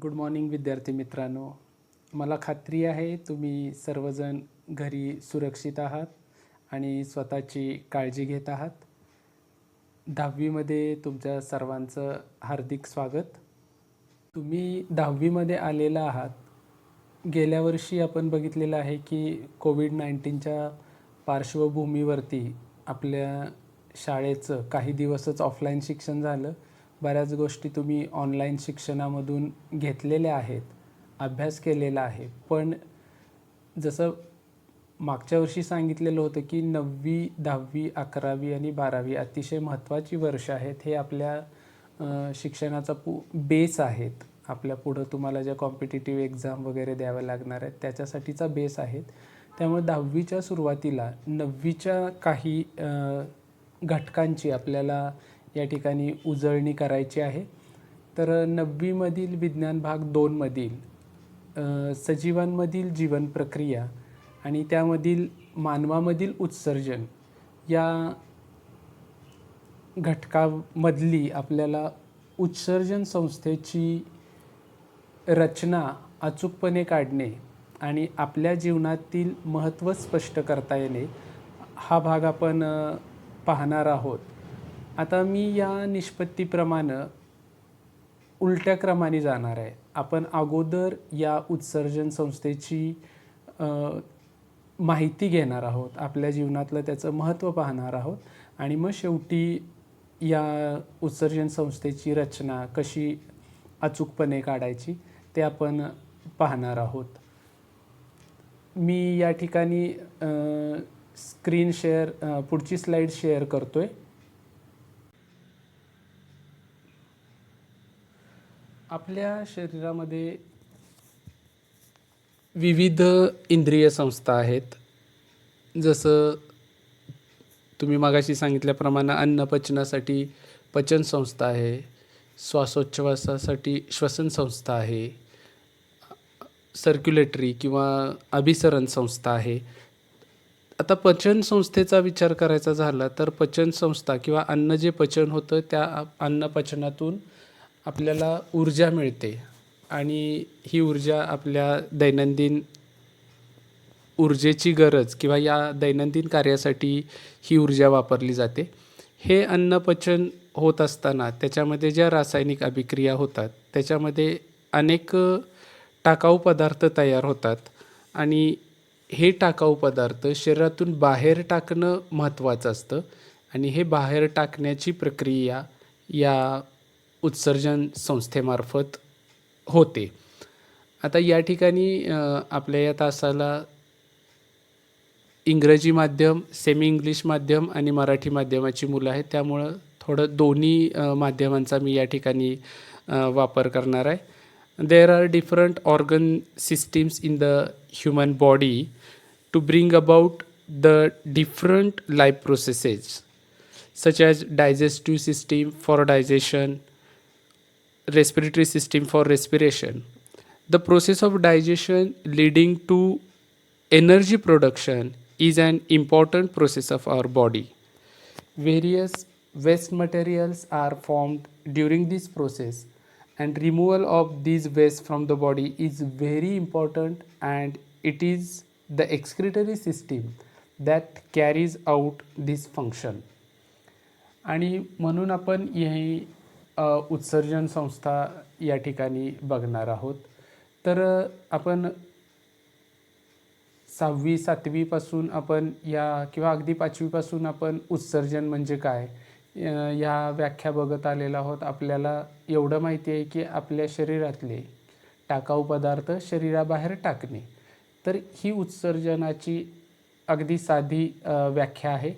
Good morning विद्यार्थी मित्रांनो. मला खात्री आहे तुम्ही सर्वजण घरी सुरक्षित आहात आणि स्वतःची काळजी घेत आहात. 10वीमध्ये तुमच्या सर्वांचं हार्दिक स्वागत. तुम्ही 10वीमध्ये आलेला आहात. गेल्या वर्षी आपण बघितलेलं आहे की कोविड-19च्या पार्श्वभूमीवरती आपल्या शाळेचं काही दिवसच ऑफलाईन शिक्षण झालं. बऱ्याच गोष्टी तुम्ही ऑनलाईन शिक्षणामधून घेतलेल्या आहेत, अभ्यास केलेला आहे. पण जसं मागच्या वर्षी सांगितलेलं होतं की 9वी, 10वी, 11वी आणि 12वी अतिशय महत्त्वाची वर्ष आहेत. हे आपल्या शिक्षणाचा बेस आहेत. आपल्या पुढं तुम्हाला ज्या कॉम्पिटिटिव्ह एक्झाम वगैरे द्याव्या लागणार आहेत त्याच्यासाठीचा बेस आहेत. त्यामुळे 10वीच्या सुरुवातीला 9वीच्या काही घटकांची आपल्याला या ठिकाणी उजळणी करायची आहे. तर 9वीमधील विज्ञान भाग 2मधील सजीवांमधील जीवन प्रक्रिया आणि त्यामधील मानवामधील उत्सर्जन या घटकामधली आपल्याला उत्सर्जन संस्थेची रचना अचूकपणे काढणे आणि आपल्या जीवनातील महत्त्व स्पष्ट करता येणे हा भाग आपण पाहणार आहोत. आता मी या निष्पत्तीप्रमाणे उलट्या क्रमाने जाणार आहे. आपण अगोदर या उत्सर्जन संस्थेची माहिती घेणार आहोत, आपल्या जीवनातलं त्याचं महत्त्व पाहणार आहोत आणि मग शेवटी या उत्सर्जन संस्थेची रचना कशी अचूकपणे काढायची ते आपण पाहणार आहोत. मी या ठिकाणी स्क्रीन शेअर पुढची स्लाईड शेअर करतोय. आपल्या शरीरामध्ये विविध इंद्रिय संस्था आहेत. जसं तुम्ही मागाशी सांगितल्याप्रमाणे अन्न पचनासाठी पचन संस्था आहे, श्वासोच्छवासासाठी श्वसन संस्था आहे, सर्क्युलेटरी किंवा अभिसरण संस्था आहे. आता पचन संस्थेचा विचार करायचा झाला तर पचन संस्था किंवा अन्न जे पचन होतं त्या अन्न पचनातून आपल्याला ऊर्जा मिळते आणि ही ऊर्जा आपल्या दैनंदिन ऊर्जेची गरज किंवा या दैनंदिन कार्यासाठी ही ऊर्जा वापरली जाते. हे अन्न पचन होत असताना त्याच्यामध्ये ज्या रासायनिक अभिक्रिया होतात त्याच्यामध्ये अनेक टाकाऊ पदार्थ तयार होतात आणि हे टाकाऊ पदार्थ शरीरातून बाहेर टाकणं महत्त्वाचं असतं आणि हे बाहेर टाकण्याची प्रक्रिया या उत्सर्जन संस्थेमार्फत होते. आता या ठिकाणी आपल्या या तासाला इंग्रजी माध्यम, सेमी इंग्लिश माध्यम आणि मराठी माध्यमाची मुलं आहेत. त्यामुळं थोडं दोन्ही माध्यमांचा मी या ठिकाणी वापर करणार आहे. There are different organ systems in the human body to bring about the different life processes such as digestive system for digestion, respiratory system for respiration. The process of digestion leading to energy production is an important process of our body. Various waste materials are formed during this process and removal of these waste from the body is very important and it is the excretory system that carries out this function. आणि म्हणून आपण ही उत्सर्जन संस्था या ठिकाणी बघणार आहोत. तर आपण 6वी 7वीपासून आपण या किंवा अगदी 5वीपासून आपण उत्सर्जन म्हणजे काय या व्याख्या बघत आलेलो आहोत. आपल्याला एवढं माहिती आहे की आपल्या शरीरातले टाकाऊ पदार्थ शरीराबाहेर टाकणे. तर ही उत्सर्जनाची अगदी साधी व्याख्या आहे.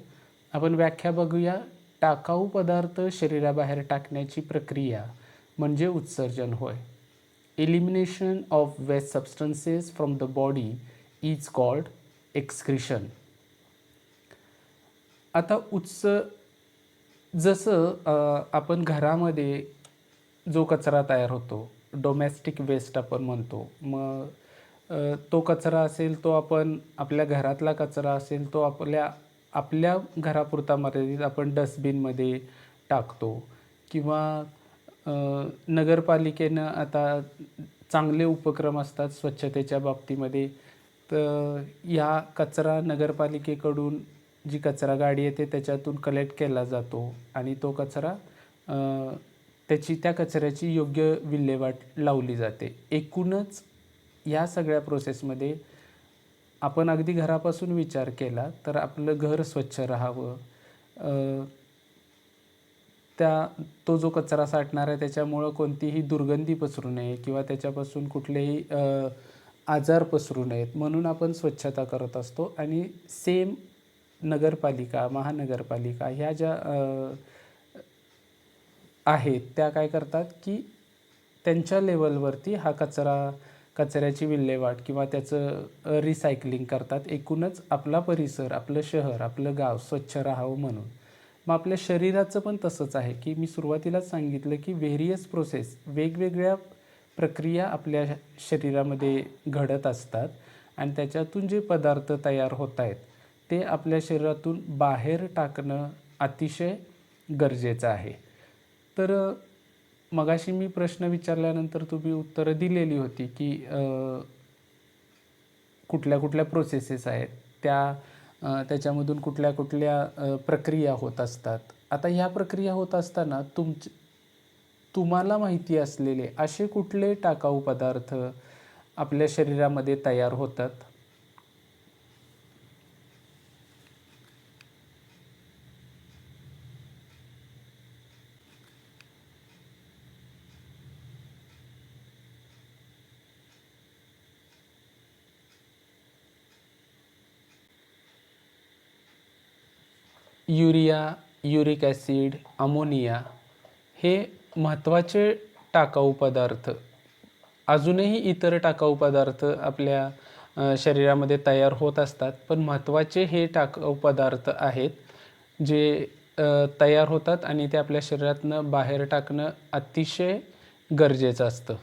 आपण व्याख्या बघूया. टाकाऊ पदार्थ शरीराबाहेर टाकण्याची प्रक्रिया म्हणजे उत्सर्जन होय. Elimination of waste substances from the body is called excretion. आता जसं आपण घरामध्ये जो कचरा तयार होतो, डोमेस्टिक वेस्ट आपण म्हणतो, मग तो कचरा असेल तो आपण आपल्या घरातला कचरा असेल तो आपल्या घरापुरता मर्यादित आपण डस्टबिनमध्ये टाकतो किंवा नगरपालिकेनं आता चांगले उपक्रम असतात स्वच्छतेच्या बाबतीमध्ये. तर या कचरा नगरपालिकेकडून जी कचरा गाडी येते त्याच्यातून कलेक्ट केला जातो आणि तो कचरा त्या कचऱ्याची योग्य विल्हेवाट लावली जाते. एकूणच या सगळ्या प्रोसेसमध्ये आपण अगदी घरापासून विचार केला तर आपलं घर स्वच्छ राहावं, तो जो कचरा साठणार आहे त्याच्यामुळं कोणतीही दुर्गंधी पसरू नये किंवा त्याच्यापासून कुठलेही आजार पसरू नयेत म्हणून आपण स्वच्छता करत असतो. आणि सेम नगरपालिका, महानगरपालिका ह्या ज्या आहेत त्या काय करतात की त्यांच्या लेवलवरती हा कचऱ्याची विल्हेवाट किंवा त्याचं रिसायकलिंग करतात. एकूणच आपला परिसर, आपलं शहर, आपलं गाव स्वच्छ राहावं म्हणून. मग आपल्या शरीराचं पण तसंच आहे की मी सुरुवातीलाच सांगितलं की व्हेरियस प्रोसेस, वेगवेगळ्या प्रक्रिया आपल्या शरीरामध्ये घडत असतात आणि त्याच्यातून जे पदार्थ तयार होत आहेत ते आपल्या शरीरातून बाहेर टाकणं अतिशय गरजेचं आहे. तर मगाशी मी प्रश्न विचारल्यानंतर तुम्ही उत्तरं दिलेली होती की कुठल्या कुठल्या प्रोसेसेस आहेत त्याच्यामधून कुठल्या कुठल्या प्रक्रिया होत असतात. आता ह्या प्रक्रिया होत असताना तुम्हाला माहिती असलेले असे कुठले टाकाऊ पदार्थ आपल्या शरीरामध्ये तयार होतात? युरिया, युरिक ॲसिड, अमोनिया हे महत्त्वाचे टाकाऊ पदार्थ. अजूनही इतर टाकाऊ पदार्थ आपल्या शरीरामध्ये तयार होत असतात, पण महत्त्वाचे हे टाकाऊ पदार्थ आहेत जे तयार होतात आणि ते आपल्या शरीरातनं बाहेर टाकणं अतिशय गरजेचं असतं.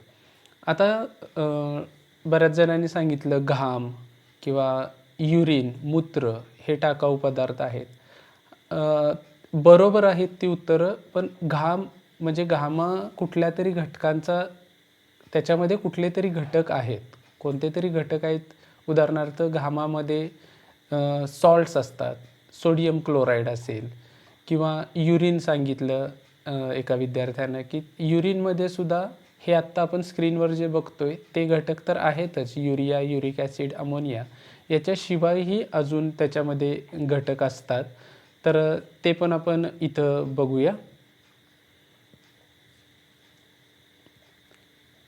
आता बऱ्याच जणांनी सांगितलं घाम किंवा युरिन, मूत्र हे टाकाऊ पदार्थ आहेत. बरोबर आहेत ती उत्तरं, पण घाम म्हणजे कुठल्या तरी घटकांचा त्याच्यामध्ये कुठले तरी घटक आहेत, कोणते तरी घटक आहेत. उदाहरणार्थ घामामध्ये सॉल्ट्स असतात, सोडियम क्लोराईड असेल किंवा युरिन सांगितलं एका विद्यार्थ्यानं की युरिनमध्ये सुद्धा हे आत्ता आपण स्क्रीनवर जे बघतोय ते घटक तर आहेतच, युरिया, युरिक ॲसिड, अमोनिया. याच्याशिवायही अजून त्याच्यामध्ये घटक असतात, तर ते पण आपण इथं बघूया.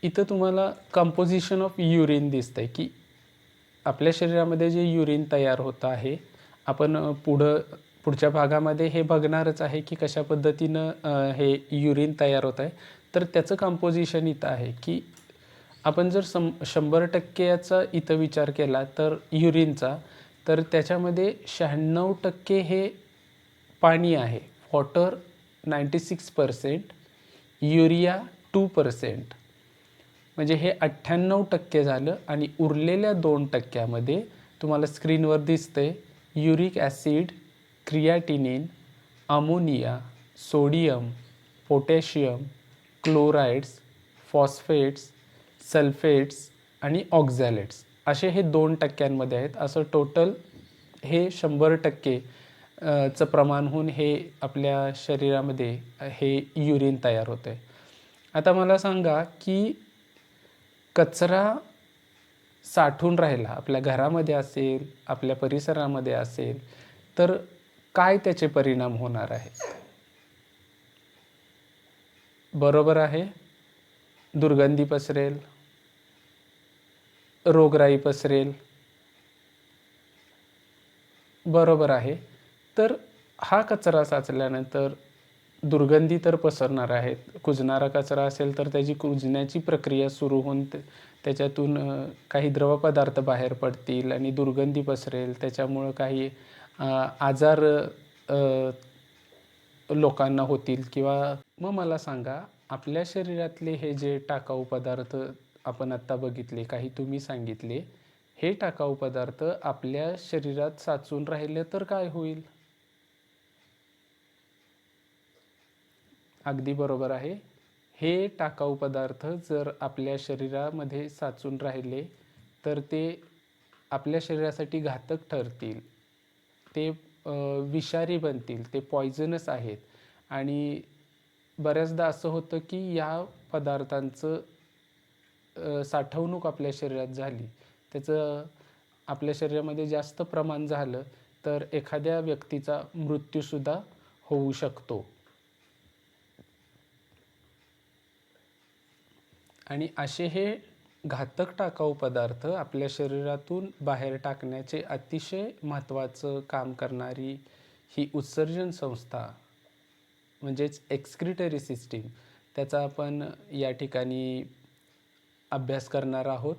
इथं तुम्हाला कंपोजिशन ऑफ युरिन दिसतंय की आपल्या शरीरामध्ये जे युरिन तयार होतं आहे, आपण पुढच्या भागामध्ये हे बघणारच आहे की कशा पद्धतीनं हे युरिन तयार होत आहे. तर त्याचं कंपोजिशन इथं आहे की आपण जर 100% याचा इथं विचार केला तर युरिनचा, तर त्याच्यामध्ये 96% हे पाणी आहे, वॉटर 96%, युरिया 2%. म्हणजे हे 98% झालं. आणि उरलेल्या 2%मध्ये तुम्हाला स्क्रीनवर दिसतंय uric acid, creatinine, ammonia, sodium, potassium, chlorides, phosphates, sulphates आणि ऑक्झॅलेट्स असे हे 2%मध्ये आहेत. असं टोटल हे 100% चं प्रमाण होऊन हे आपल्या शरीरामध्ये हे युरिन तयार होतं आहे. आता मला सांगा की कचरा साठून राहिला आपल्या घरामध्ये असेल, आपल्या परिसरामध्ये असेल, तर काय त्याचे परिणाम होणार आहेत? बरोबर आहे, दुर्गंधी पसरेल, रोगराई पसरेल. बरोबर आहे. तर हा कचरा साचल्यानंतर दुर्गंधी तर पसरणार आहेत. कुजणारा कचरा असेल तर त्याची कुजण्याची प्रक्रिया सुरू होऊन त्याच्यातून काही द्रवपदार्थ बाहेर पडतील आणि दुर्गंधी पसरेल. त्याच्यामुळं काही आजार लोकांना होतील. किंवा मग मला सांगा, आपल्या शरीरातले हे जे टाकाऊ पदार्थ आपण आत्ता बघितले, काही तुम्ही सांगितले, हे टाकाऊ पदार्थ आपल्या शरीरात साचून राहिले तर काय होईल? अगदी बरोबर आहे. हे टाकाऊ पदार्थ जर आपल्या शरीरामध्ये साचून राहिले तर ते आपल्या शरीरासाठी घातक ठरतील, ते विषारी बनतील, ते पॉयझनस आहेत. आणि बऱ्याचदा असं होतं की या पदार्थांचं साठवणूक आपल्या शरीरात झाली, त्याचं आपल्या शरीरामध्ये जास्त प्रमाण झालं तर एखाद्या व्यक्तीचा मृत्यूसुद्धा होऊ शकतो. आणि असे हे घातक टाकाऊ पदार्थ आपल्या शरीरातून बाहेर टाकण्याचे अतिशय महत्त्वाचं काम करणारी ही उत्सर्जन संस्था म्हणजेच एक्सक्रिटरी सिस्टीम, त्याचा आपण या ठिकाणी अभ्यास करणार आहोत.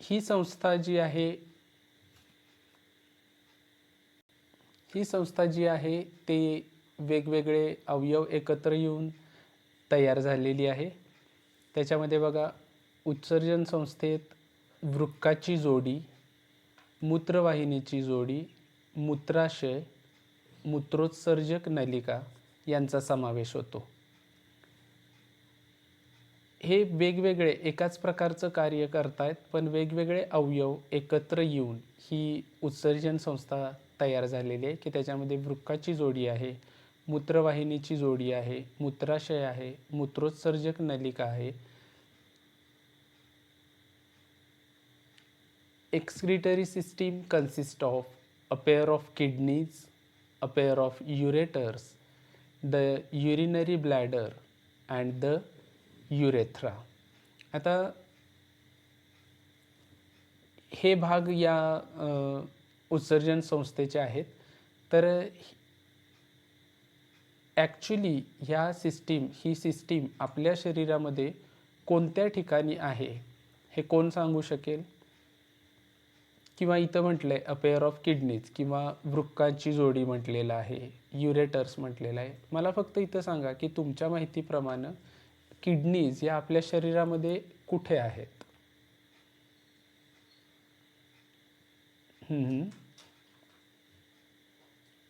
ही संस्था जी आहे ते वेगवेगळे अवयव एकत्र येऊन तयार झालेली आहे. त्याच्यामध्ये बघा, उत्सर्जन संस्थेत वृक्काची जोडी, मूत्रवाहिनीची जोडी, मूत्राशय, मूत्रोत्सर्जक नलिका यांचा समावेश होतो. हे वेगवेगळे एकाच प्रकारचं कार्य करतायत, पण वेगवेगळे अवयव एकत्र येऊन ही उत्सर्जन संस्था तयार झालेली आहे की त्याच्यामध्ये वृक्काची जोडी आहे, मूत्रवाहिनीची जोडी आहे, मूत्राशय आहे, मूत्रोत्सर्जक नलिका आहे. Excretory system consists of a pair of kidneys, a pair of ureters, the urinary bladder and the urethra. आता हे भाग या उत्सर्जन संस्थेचे आहेत. तर ॲक्च्युली ही सिस्टीम आपल्या शरीरामध्ये कोणत्या ठिकाणी आहे हे कोण सांगू शकेल? किंवा इथं म्हटलं आहे अ पेअर ऑफ किडनीज किंवा वृक्काची जोडी म्हटलेलं आहे, युरेटर्स म्हटलेलं आहे. मला फक्त इथं सांगा की तुमच्या माहितीप्रमाणे किडनीज या आपल्या शरीरामध्ये कुठे आहेत?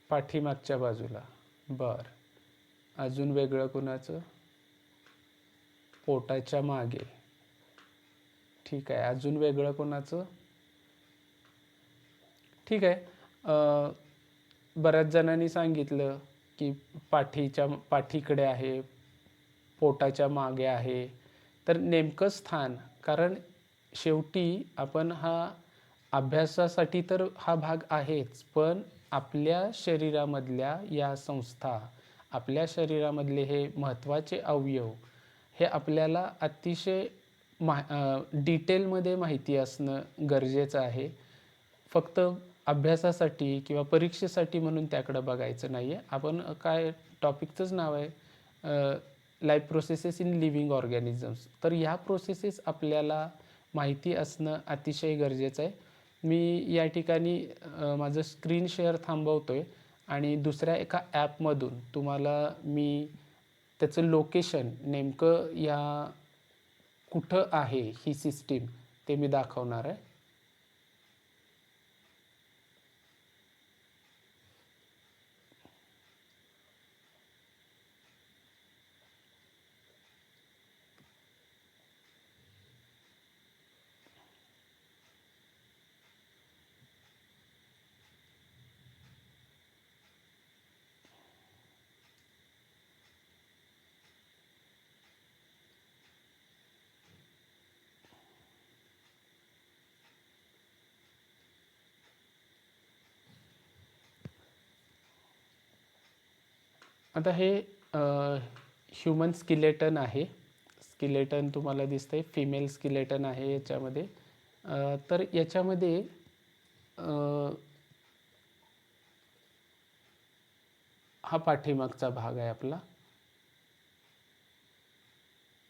पाठीमागच्या बाजूला. बरं, अजून वेगळं कुणाचं? पोटाच्या मागे. ठीक आहे, अजून वेगळं कोणाचं? ठीक आहे, बऱ्याच जणांनी सांगितलं की पाठीकडे आहे, पोटाच्या मागे आहे. तर नेमकं स्थान, कारण शेवटी आपण हा अभ्यासासाठी तर हा भाग आहेच, पण आपल्या शरीरामधल्या या संस्था, आपल्या शरीरामधले हे महत्त्वाचे अवयव हे आपल्याला अतिशय डिटेलमध्ये माहिती असणं गरजेचं आहे. फक्त अभ्यासासाठी किंवा परीक्षेसाठी म्हणून त्याकडं बघायचं नाही आहे. आपण काय टॉपिकचंच नाव आहे life processes in living organisms. तर ह्या प्रोसेसेस आपल्याला माहिती असणं अतिशय गरजेचं आहे. मी या ठिकाणी माझं स्क्रीन शेअर थांबवतो आहे आणि दुसऱ्या एका ॲपमधून तुम्हाला मी त्याचं लोकेशन नेमकं या कुठं आहे ही सिस्टीम ते मी दाखवणार आहे. आता हे ह्युमन स्किलेटन आहे. स्किलेटन तुम्हाला दिसतंय, फिमेल स्किलेटन आहे याच्यामध्ये. तर याच्यामध्ये हा पाठीमागचा भाग आहे आपला.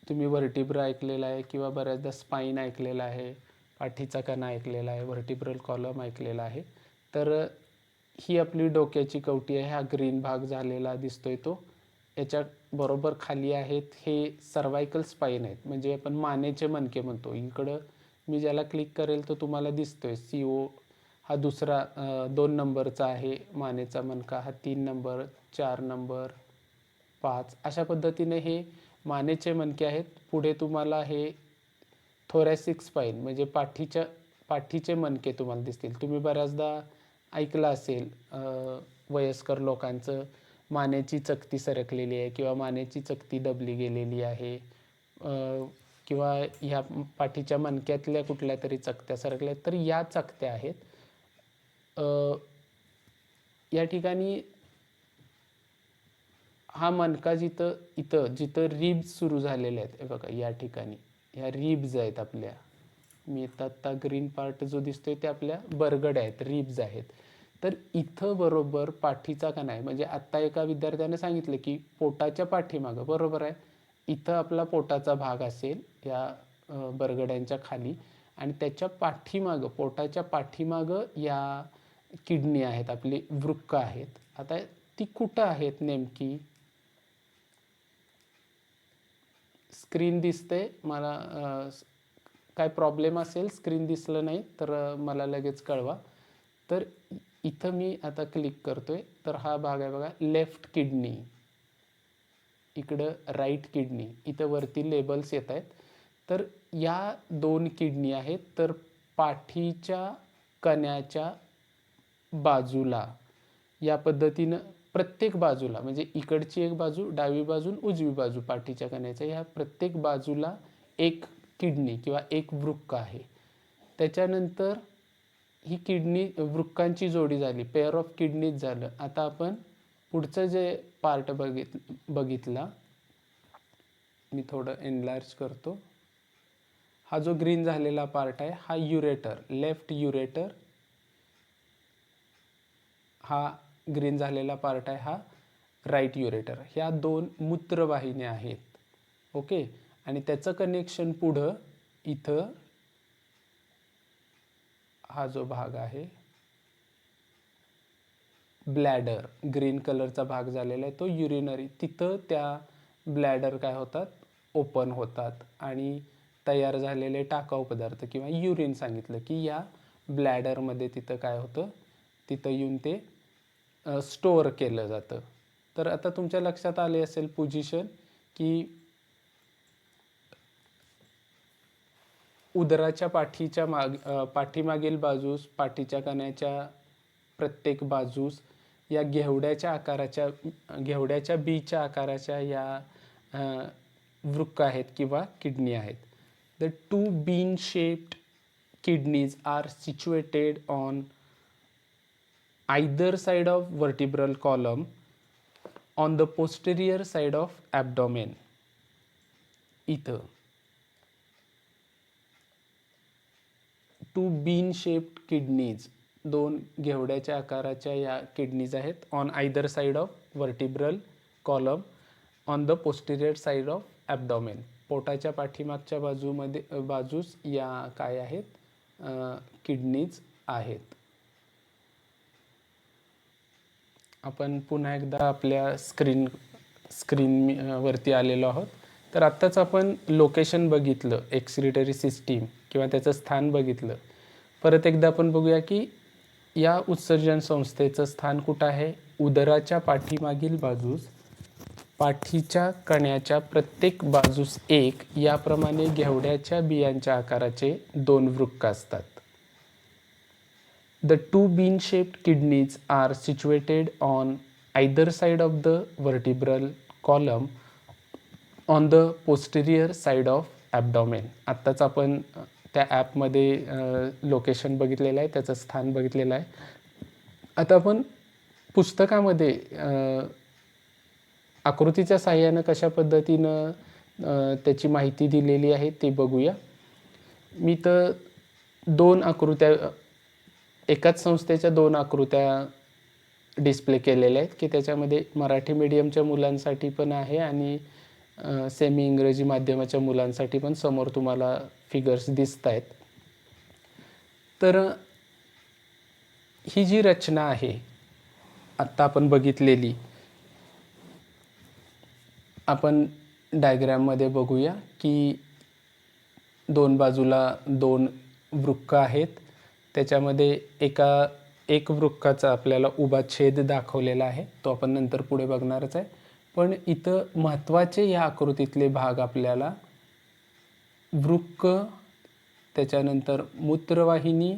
तुम्ही व्हर्टिब्रा ऐकलेला आहे किंवा बऱ्याचदा स्पाईन ऐकलेला आहे, पाठीचा कणा ऐकलेला आहे, व्हर्टिब्रल कॉलम ऐकलेला आहे. तर ही आपली डोक्याची कवटी आहे. हा ग्रीन भाग झालेला दिसतोय तो. याच्या बरोबर खाली आहेत हे सर्वायकल स्पाईन आहेत, म्हणजे आपण मानेचे मणके म्हणतो. इकडं मी ज्याला क्लिक करेल तो तुम्हाला दिसतोय CO. हा दुसरा 2 नंबरचा आहे मानेचा मणका, हा 3 नंबर, 4 नंबर, 5 अशा पद्धतीने हे मानेचे मणके आहेत. पुढे तुम्हाला हे थोरॅसिक स्पाईन म्हणजे पाठीचे मणके तुम्हाला दिसतील. तुम्ही बऱ्याचदा ऐकलं असेल वयस्कर लोकांचं मानेची चकती सरकलेली आहे किंवा मानेची चकती दबली गेलेली आहे किंवा ह्या पाठीच्या मणक्यातल्या कुठल्या तरी चकत्या सरकल्या, तर या चकत्या आहेत. या ठिकाणी हा मणका जिथं रिब्स सुरू झालेले आहेत, हे बघा या ठिकाणी ह्या रिब्स आहेत आपल्या. मी आता ग्रीन पार्ट जो दिसतोय ते आपल्या बरगड्या आहेत, रिब्स आहेत. तर इथं बरोबर पाठीचा कणा आहे. म्हणजे आत्ता एका विद्यार्थ्याने सांगितलं की पोटाच्या पाठीमागं, बरोबर आहे, इथं आपला पोटाचा भाग असेल या बरगड्यांच्या खाली, आणि त्याच्या पाठीमागं, पोटाच्या पाठीमागं या किडनी आहेत, आपली वृक्क आहेत. आता ती कुठं आहेत नेमकी? स्क्रीन दिसते मला, काय प्रॉब्लेम असेल, स्क्रीन दिसलं नाही तर मला लगेच कळवा. तर इथं मी आता क्लिक करतोय, तर हा भाग आहे बघा, लेफ्ट किडनी, इकडं राईट किडनी, इथं वरती लेबल्स येत आहेत. तर या 2 किडनी आहेत. तर पाठीच्या कण्याच्या बाजूला या पद्धतीनं प्रत्येक बाजूला, म्हणजे इकडची एक बाजू, डावी बाजू, उजवी बाजू पाठीच्या कण्याच्या, ह्या प्रत्येक बाजूला एक किडनी किंवा एक वृक्क आहे. त्याच्यानंतर ही किडनी वृक्कांची जोडी झाली, पेअर ऑफ किडनीज झालं. आता आपण पुढचं जे पार्ट बघितला, मी थोडं एनलार्ज करतो. हा जो ग्रीन झालेला पार्ट आहे हा युरेटर, लेफ्ट युरेटर. हा ग्रीन झालेला पार्ट आहे हा राईट युरेटर. ह्या 2 मूत्रवाहिन्या आहेत. ओके, आणि त्याचं कनेक्शन पुढं इथं हा जो भाग आहे ब्लॅडर, ग्रीन कलरचा भाग झालेला आहे तो युरिनरी. तिथं त्या ब्लॅडर काय होतात, ओपन होतात आणि तयार झालेले टाकाऊ पदार्थ किंवा युरिन सांगितलं की या ब्लॅडरमध्ये तिथं काय होतं, तिथं येऊन ते स्टोअर केलं जातं. तर आता तुमच्या लक्षात आले असेल पोझिशन की उदराच्या पाठीमागील बाजूस, पाठीच्या कण्याच्या प्रत्येक बाजूस या घेवड्याच्या बीच्या आकाराच्या या वृक्क आहेत किंवा किडनी आहेत. The 2 bean shaped kidneys are situated on either side of vertebral column on the posterior side of abdomen. इथं 2 bean shaped kidneys, 2 घेवड्याच्या आकाराच्या या किडनीज आहेत, on either side of vertebral column on the posterior side of abdomen. पोटाच्या पाठीमागच्या बाजूस या काय आहेत, किडनीज आहेत. आपण पुन्हा एकदा आपल्या स्क्रीनवरती आलेलो आहोत. तर आत्ताच आपण लोकेशन बघितलं, एक्सक्रिटरी सिस्टीम किंवा त्याचं स्थान बघितलं. परत एकदा आपण बघूया की या उत्सर्जन संस्थेचं स्थान कुठं आहे. उदराच्या पाठीमागील बाजूस, पाठीच्या कण्याच्या प्रत्येक बाजूस एक याप्रमाणे घेवड्याच्या बियांच्या आकाराचे 2 वृक्क असतात. The 2 bean-shaped kidneys are situated on either side of the vertebral column on the posterior side of abdomen. आत्ताच आपण त्या ॲपमध्ये लोकेशन बघितलेलं आहे, त्याचं स्थान बघितलेलं आहे. आता आपण पुस्तकामध्ये आकृतीच्या साहाय्यानं कशा पद्धतीनं त्याची माहिती दिलेली आहे ते बघूया. मी तर 2 आकृत्या, एकाच संस्थेच्या 2 आकृत्या डिस्प्ले केलेल्या आहेत की त्याच्यामध्ये मराठी मीडियमच्या मुलांसाठी पण आहे आणि सेमी इंग्रजी माध्यमाच्या मुलांसाठी पण समोर तुम्हाला फिगर्स दिसत आहेत. तर ही जी रचना आहे आत्ता आपण बघितलेली, आपण डायग्रॅममध्ये बघूया की 2 बाजूला 2 वृक्क आहेत. त्याच्यामध्ये एक वृक्काचा आपल्याला उभा छेद दाखवलेला आहे, तो आपण नंतर पुढे बघणारच आहे. पण इथं महत्त्वाचे या आकृतीतले भाग आपल्याला वृक्क, त्याच्यानंतर मूत्रवाहिनी,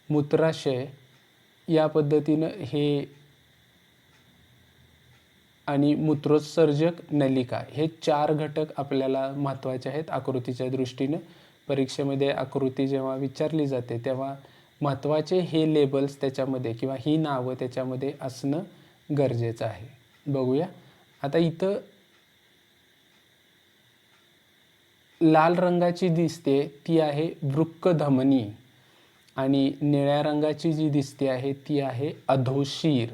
मूत्राशय या पद्धतीनं हे आणि मूत्रोत्सर्जक नलिका हे 4 घटक आपल्याला महत्त्वाचे आहेत आकृतीच्या दृष्टीनं. परीक्षेमध्ये आकृती जेव्हा विचारली जाते तेव्हा महत्त्वाचे हे लेबल्स त्याच्यामध्ये किंवा ही नावं त्याच्यामध्ये असणं गरजेचं आहे. बघूया आता इथं लाल रंगाची दिसते ती आहे वृक्कधमनी आणि निळ्या रंगाची जी दिसते आहे ती आहे अधोशीर.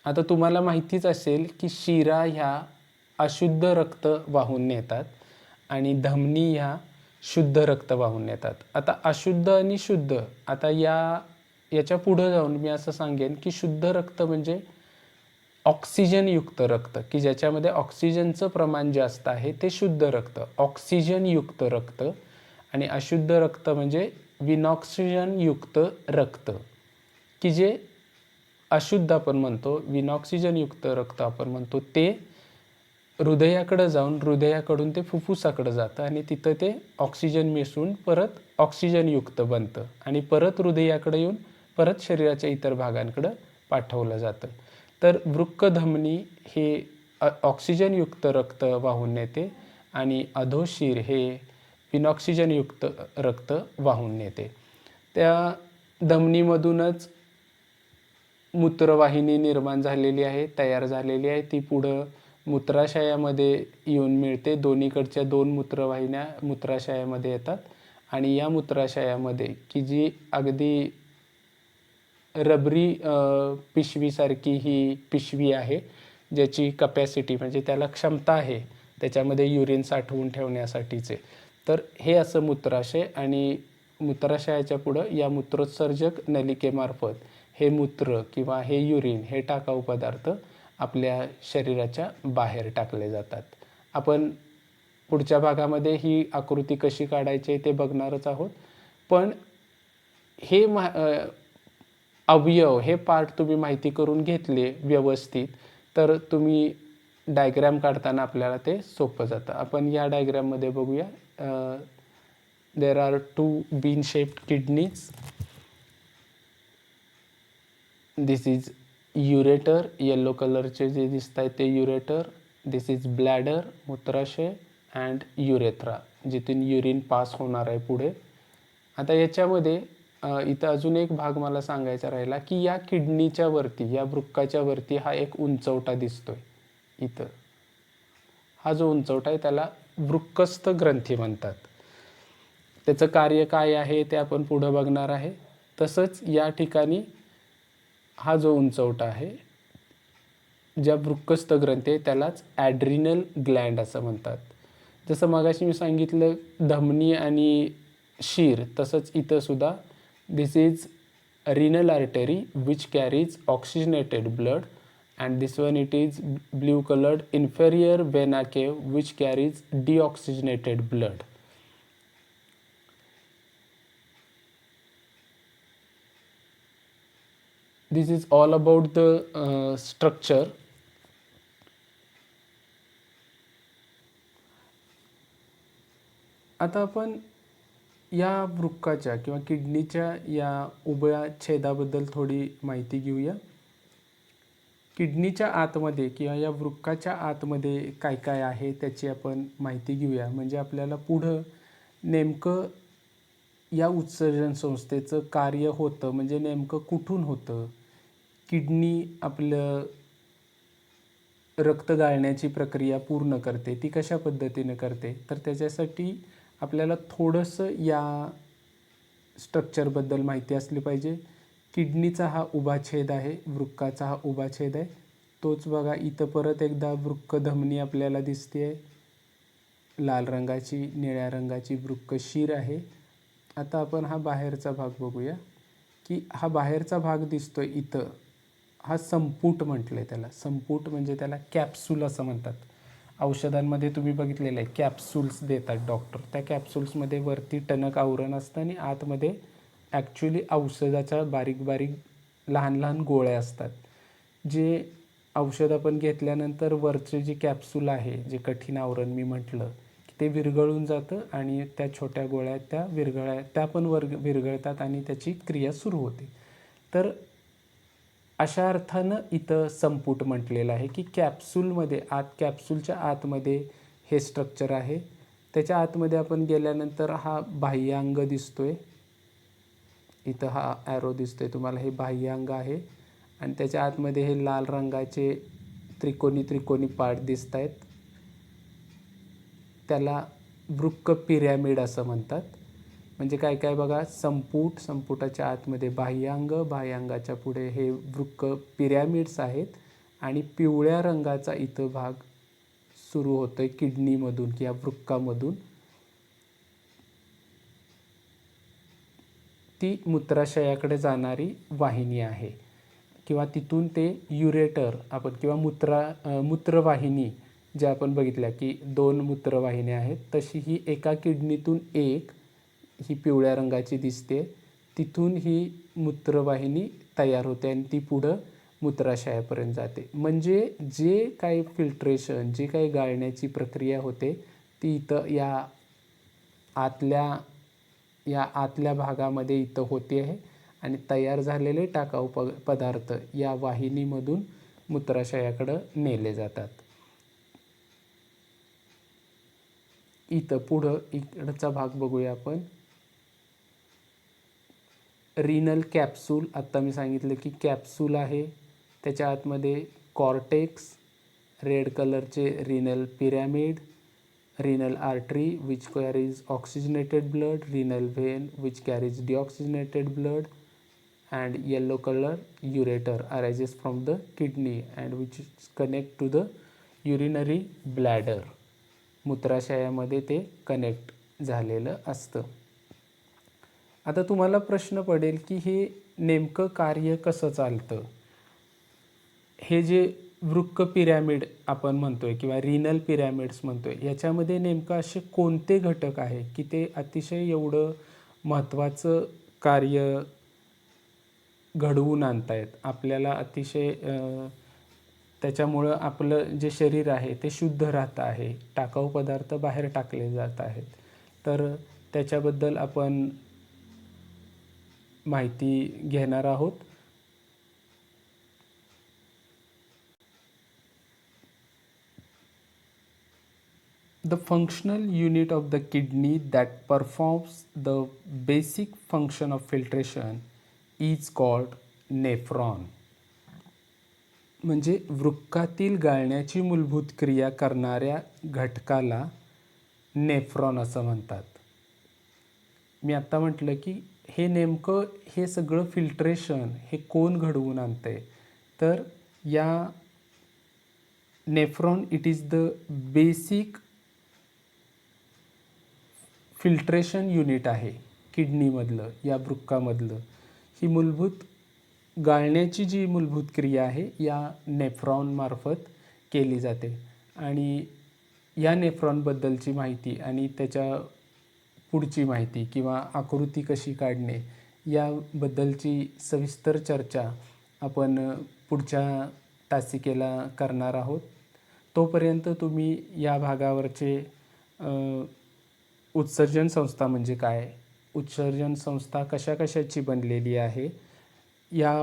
आता तुम्हाला माहितीच असेल की शिरा ह्या अशुद्ध रक्त वाहून नेतात आणि धमनी ह्या शुद्ध रक्त वाहून नेतात. आता अशुद्ध आणि शुद्ध, आता याच्या पुढं जाऊन मी असं सांगेन की शुद्ध रक्त म्हणजे ऑक्सिजनयुक्त रक्त, की ज्याच्यामध्ये ऑक्सिजनचं प्रमाण जास्त आहे ते शुद्ध रक्त, ऑक्सिजनयुक्त रक्त. आणि अशुद्ध रक्त म्हणजे विनॉक्सिजनयुक्त रक्त, की जे अशुद्ध आपण म्हणतो, विनॉक्सिजनयुक्त रक्त आपण म्हणतो, ते हृदयाकडे जाऊन हृदयाकडून ते फुफ्फुसाकडे जातं आणि तिथं ते ऑक्सिजन मिसळून परत ऑक्सिजनयुक्त बनतं आणि परत हृदयाकडे येऊन परत शरीराच्या इतर भागांकडे पाठवलं जातं. तर वृक्कधमनी हे ऑक्सिजनयुक्त रक्त वाहून नेते आणि अधोशीर हे विनॉक्सिजनयुक्त रक्त वाहून नेते. त्या धमनीमधूनच मूत्रवाहिनी निर्माण झालेली आहे, तयार झालेली आहे. ती पुढं मूत्राशयामध्ये येऊन मिळते. दोन्हीकडच्या 2 मूत्रवाहिन्या मूत्राशयामध्ये येतात आणि या मूत्राशयामध्ये की जी अगदी रबरी पिशवीसारखी ही पिशवी आहे, ज्याची कपॅसिटी म्हणजे त्याला क्षमता आहे त्याच्यामध्ये युरिन साठवून ठेवण्यासाठीचे. तर हे असं मूत्राशय आणि मूत्राशयाच्या पुढं या मूत्रोत्सर्जक नलिकेमार्फत हे मूत्र किंवा हे युरिन हे टाकाऊ पदार्थ आपल्या शरीराच्या बाहेर टाकले जातात. आपण पुढच्या भागामध्ये ही आकृती कशी काढायची ते बघणारच आहोत. पण हे अवयव हे पार्ट तुम्ही माहिती करून घेतले व्यवस्थित तर तुम्ही डायग्रॅम काढताना आपल्याला ते सोपं जातं. आपण या डायग्रॅममध्ये बघूया. There are 2 bean shaped kidneys. This is ureter, yellow कलरचे जे दिसत आहे ते युरेटर. दिस इज ब्लॅडर, मूत्राशय, अँड युरेथ्रा, जिथून युरिन पास होणार आहे पुढे. आता याच्यामध्ये इथं अजून एक भाग मला सांगायचा राहिला की या किडनीच्या वरती, या वृक्काच्या वरती हा एक उंचवटा दिसतोय. इथं हा जो उंचवटा आहे त्याला वृक्कस्थ ग्रंथी म्हणतात. त्याचं कार्य काय आहे ते आपण पुढं बघणार आहे. तसंच या ठिकाणी हा जो उंचवटा आहे, ज्या वृक्कस्थ ग्रंथी आहे त्यालाच ॲड्रिनल ग्लँड असं म्हणतात. जसं मगाशी मी सांगितलं धमनी आणि शीर, तसंच इथं सुद्धा दिस is renal artery which carries oxygenated blood, and this one it is blue colored inferior vena cava which carries deoxygenated blood. This is all about the structure. आता आपण या वृक्काच्या किंवा किडनीच्या या उभ्या छेदाबद्दल थोडी माहिती घेऊया. किडनीच्या आतमध्ये किंवा या वृक्काच्या आतमध्ये काय काय आहे त्याची आपण माहिती घेऊया. म्हणजे आपल्याला पुढं नेमकं या उत्सर्जन संस्थेचं कार्य होतं म्हणजे नेमकं कुठून होतं. किडनी आपलं रक्त गाळण्याची प्रक्रिया पूर्ण करते, ती कशा पद्धतीने करते, तर त्याच्यासाठी आपल्याला थोडंसं या स्ट्रक्चरबद्दल माहिती असली पाहिजे. किडनीचा हा उभा छेद आहे, वृक्काचा हा उभा छेद आहे. तोच बघा इथं परत एकदा वृक्कधमनी आपल्याला दिसते आहे, लाल रंगाची, निळ्या रंगाची वृक्कशीर आहे. आता आपण हा बाहेरचा भाग बघूया की हा बाहेरचा भाग दिसतोय इथं, हा संपुट म्हटलं आहे त्याला. संपुट म्हणजे त्याला कॅप्सूल असं म्हणतात. औषधांमध्ये तुम्ही बघितलेलं आहे कॅप्सूल्स देतात डॉक्टर. त्या कॅप्सूल्समध्ये वरती टणक आवरण असतं आणि आतमध्ये ॲक्च्युली औषधाच्या बारीक बारीक लहान लहान गोळ्या असतात, जे औषध आपण घेतल्यानंतर वरचे जी कॅप्सूल आहे, जे कठीण आवरण मी म्हटलं, ते विरघळून जातं आणि त्या छोट्या गोळ्या त्या पण विरघळतात आणि त्याची क्रिया सुरू होते. तर अशा अर्थानं इथं संपुट म्हटलेलं आहे की कॅप्सूलमध्ये कॅप्सूलच्या आतमध्ये हे स्ट्रक्चर आहे. त्याच्या आतमध्ये आपण गेल्यानंतर हा बाह्यांग दिसतोय. इथं हा ॲरो दिसतोय तुम्हाला, हे बाह्यांग आहे आणि त्याच्या आतमध्ये हे लाल रंगाचे त्रिकोणी पार्ट दिसत आहेत. त्याला वृक्क पिरॅमिड असं म्हणतात. म्हणजे काय बघा, संपुटाच्या आतमध्ये बाह्यांगाच्या पुढे हे वृक्क पिरॅमिड्स आहेत आणि पिवळ्या रंगाचा इथं भाग सुरू होतोय किडनीमधून किंवा वृक्कामधून. ती मूत्राशयाकडे जाणारी वाहिनी आहे किंवा तिथून ते युरेटर आपण किंवा मूत्रवाहिनी ज्या आपण बघितल्या की 2 मूत्रवाहिन्या आहेत, तशी ही एका किडनीतून ही पिवळ्या रंगाची दिसते. तिथून ही मूत्रवाहिनी तयार होते आणि ती पुढं मूत्राशयापर्यंत जाते. म्हणजे जे काही फिल्ट्रेशन, जे काही गाळण्याची प्रक्रिया होते ती इथं या आतल्या भागामध्ये इथं होते आहे आणि तयार झालेले टाकाऊ पदार्थ या वाहिनीमधून मूत्राशयाकडं नेले जातात. इथं पुढं इकडचा भाग बघूया आपण. रिनल कॅप्सूल, आत्ता मी सांगितलं की कॅप्सूल आहे, त्याच्या आतमध्ये कॉर्टेक्स, रेड कलरचे renal pyramid, renal artery which carries oxygenated blood, renal vein which carries deoxygenated blood, and yellow color ureter arises from the kidney and which connect to the urinary bladder. मूत्राशयामध्ये ते connect झालेलं असतं. आता तुम्हाला प्रश्न पडेल की हे नेमकं कार्य कसं चालतं. हे जे वृक्क पिरॅमिड आपण म्हणतोय किंवा रिनल पिरॅमिड्स म्हणतोय, याच्यामध्ये नेमकं असे कोणते घटक आहे की ते अतिशय एवढं महत्त्वाचं कार्य घडवून आणतायत आपल्याला. अतिशय त्याच्यामुळं आपलं जे शरीर आहे ते शुद्ध राहतं आहे, टाकाऊ पदार्थ बाहेर टाकले जात आहेत. तर त्याच्याबद्दल आपण माहिती घेणार आहोत. The functional unit of the kidney that performs the basic function of filtration is called nephron. म्हणजे वृक्कातील गाळण्याची मूलभूत क्रिया करणाऱ्या घटकाला नेफ्रॉन असं म्हणतात. मी आत्ता म्हटलं की हे सगळं फिल्ट्रेशन हे कोण घडवून आणतंय, तर या nephron it is the basic filtration unit आहे किडनीमधलं, या वृक्कामधलं. ही मूलभूत गाळण्याची जी मूलभूत क्रिया आहे या नेफ्रॉनमार्फत केली जाते. आणि या नेफ्रॉनबद्दलची माहिती आणि त्याच्या पुढची माहिती किंवा आकृती कशी काढणे याबद्दलची सविस्तर चर्चा आपण पुढच्या तासिकेला करणार आहोत. तोपर्यंत तुम्ही या भागावरचे उत्सर्जन संस्था म्हणजे काय, उत्सर्जन संस्था कशाची बनलेली आहे, या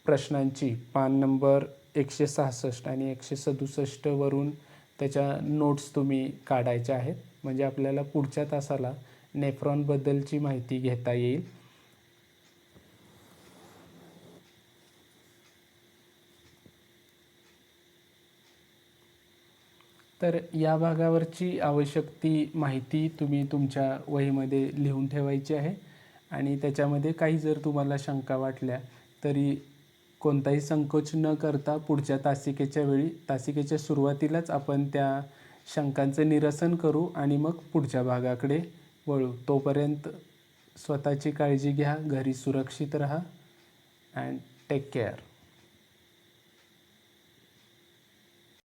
प्रश्नांची पान नंबर 166 आणि 167 वरून त्याच्या नोट्स तुम्ही काढायच्या आहेत. म्हणजे आपल्याला पुढच्या तासाला नेफ्रॉनबद्दलची माहिती घेता येईल. तर या भागावरची आवश्यक ती माहिती तुम्ही तुमच्या वहीमध्ये लिहून ठेवायची आहे. आणि त्याच्यामध्ये काही जर तुम्हाला शंका वाटल्या तरी कोणताही संकोच न करता पुढच्या तासिकेच्या सुरुवातीलाच आपण त्या शंकांचं निरसन करू आणि मग पुढच्या भागाकडे वळू. तोपर्यंत स्वतःची काळजी घ्या, घरी सुरक्षित राहा अँड टेक केअर.